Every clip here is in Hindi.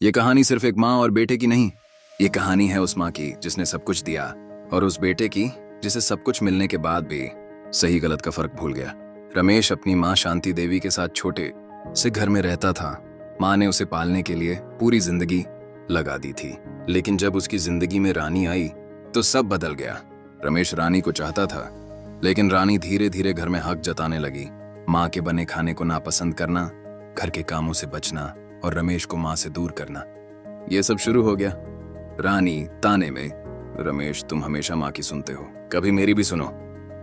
ये कहानी सिर्फ एक माँ और बेटे की नहीं, ये कहानी है उस माँ की जिसने सब कुछ दिया, और उस बेटे की जिसे सब कुछ मिलने के बाद भी सही गलत का फर्क भूल गया। रमेश अपनी माँ शांति देवी के साथ छोटे से घर में रहता था। माँ ने उसे पालने के लिए पूरी जिंदगी लगा दी थी, लेकिन जब उसकी जिंदगी में रानी आई तो सब बदल गया। रमेश रानी को चाहता था, लेकिन रानी धीरे धीरे घर में हक जताने लगी। माँ के बने खाने को नापसंद करना, घर के कामों से बचना और रमेश को माँ से दूर करना, ये सब शुरू हो गया। रानी ताने में, रमेश तुम हमेशा माँ की सुनते हो, कभी मेरी भी सुनो।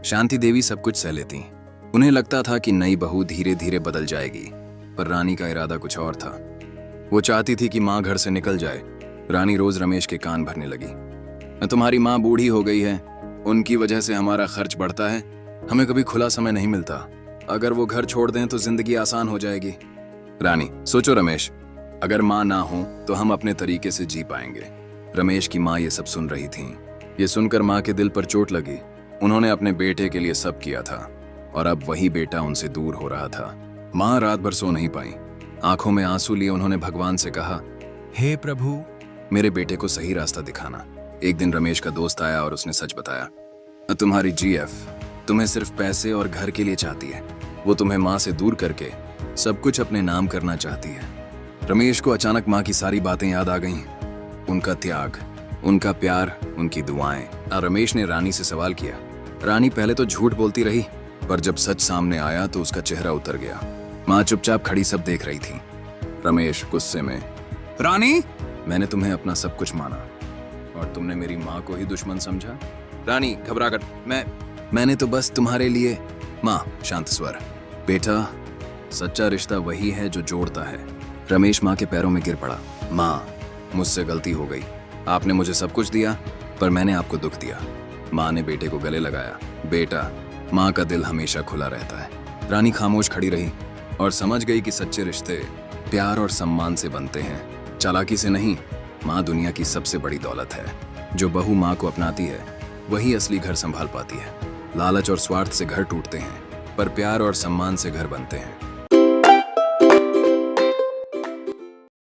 शांति देवी सब कुछ सह लेती। उन्हें लगता था कि नई बहू धीरे धीरे बदल जाएगी, पर रानी का इरादा कुछ और था। वो चाहती थी कि माँ घर से निकल जाए। रानी रोज रमेश के कान भरने लगी। तुम्हारी माँ बूढ़ी हो गई है, उनकी वजह से हमारा खर्च बढ़ता है, हमें कभी खुला समय नहीं मिलता। अगर वो घर छोड़ दें तो जिंदगी आसान हो जाएगी। रानी, सोचो रमेश, अगर माँ ना हो तो हम अपने तरीके से जी पाएंगे। रमेश की माँ ये सब सुन रही थी। ये सुनकर माँ के दिल पर चोट लगी। उन्होंने अपने बेटे के लिए सब किया था और अब वही बेटा उनसे दूर हो रहा था। माँ रात भर सो नहीं पाई। आंखों में आंसू लिए उन्होंने भगवान से कहा, हे प्रभु, मेरे बेटे को सही रास्ता दिखाना। एक दिन रमेश का दोस्त आया और उसने सच बताया, तुम्हारी जीएफ तुम्हें सिर्फ पैसे और घर के लिए चाहती है। वो तुम्हें माँ से दूर करके सब कुछ अपने नाम करना चाहती है। रमेश को अचानक माँ की सारी बातें याद आ गईं। उनका त्याग, उनका प्यार, उनकी दुआएं। रमेश ने रानी से सवाल किया। रानी पहले तो झूठ बोलती रही, पर जब सच सामने आया तो उसका चेहरा उतर गया। माँ चुपचाप खड़ी सब देख रही थी। रमेश गुस्से में, रानी, मैंने तुम्हें अपना सब कुछ माना और तुमने मेरी माँ को ही दुश्मन समझा। रानी घबराकर, मैंने तो बस तुम्हारे लिए। माँ शांत स्वर, बेटा, सच्चा रिश्ता वही है जो जोड़ता है। रमेश माँ के पैरों में गिर पड़ा। माँ, मुझसे गलती हो गई। आपने मुझे सब कुछ दिया, पर मैंने आपको दुख दिया। माँ ने बेटे को गले लगाया। बेटा, माँ का दिल हमेशा खुला रहता है। रानी खामोश खड़ी रही और समझ गई कि सच्चे रिश्ते प्यार और सम्मान से बनते हैं, चालाकी से नहीं। माँ दुनिया की सबसे बड़ी दौलत है। जो बहू माँ को अपनाती है वही असली घर संभाल पाती है। लालच और स्वार्थ से घर टूटते हैं, पर प्यार और सम्मान से घर बनते हैं।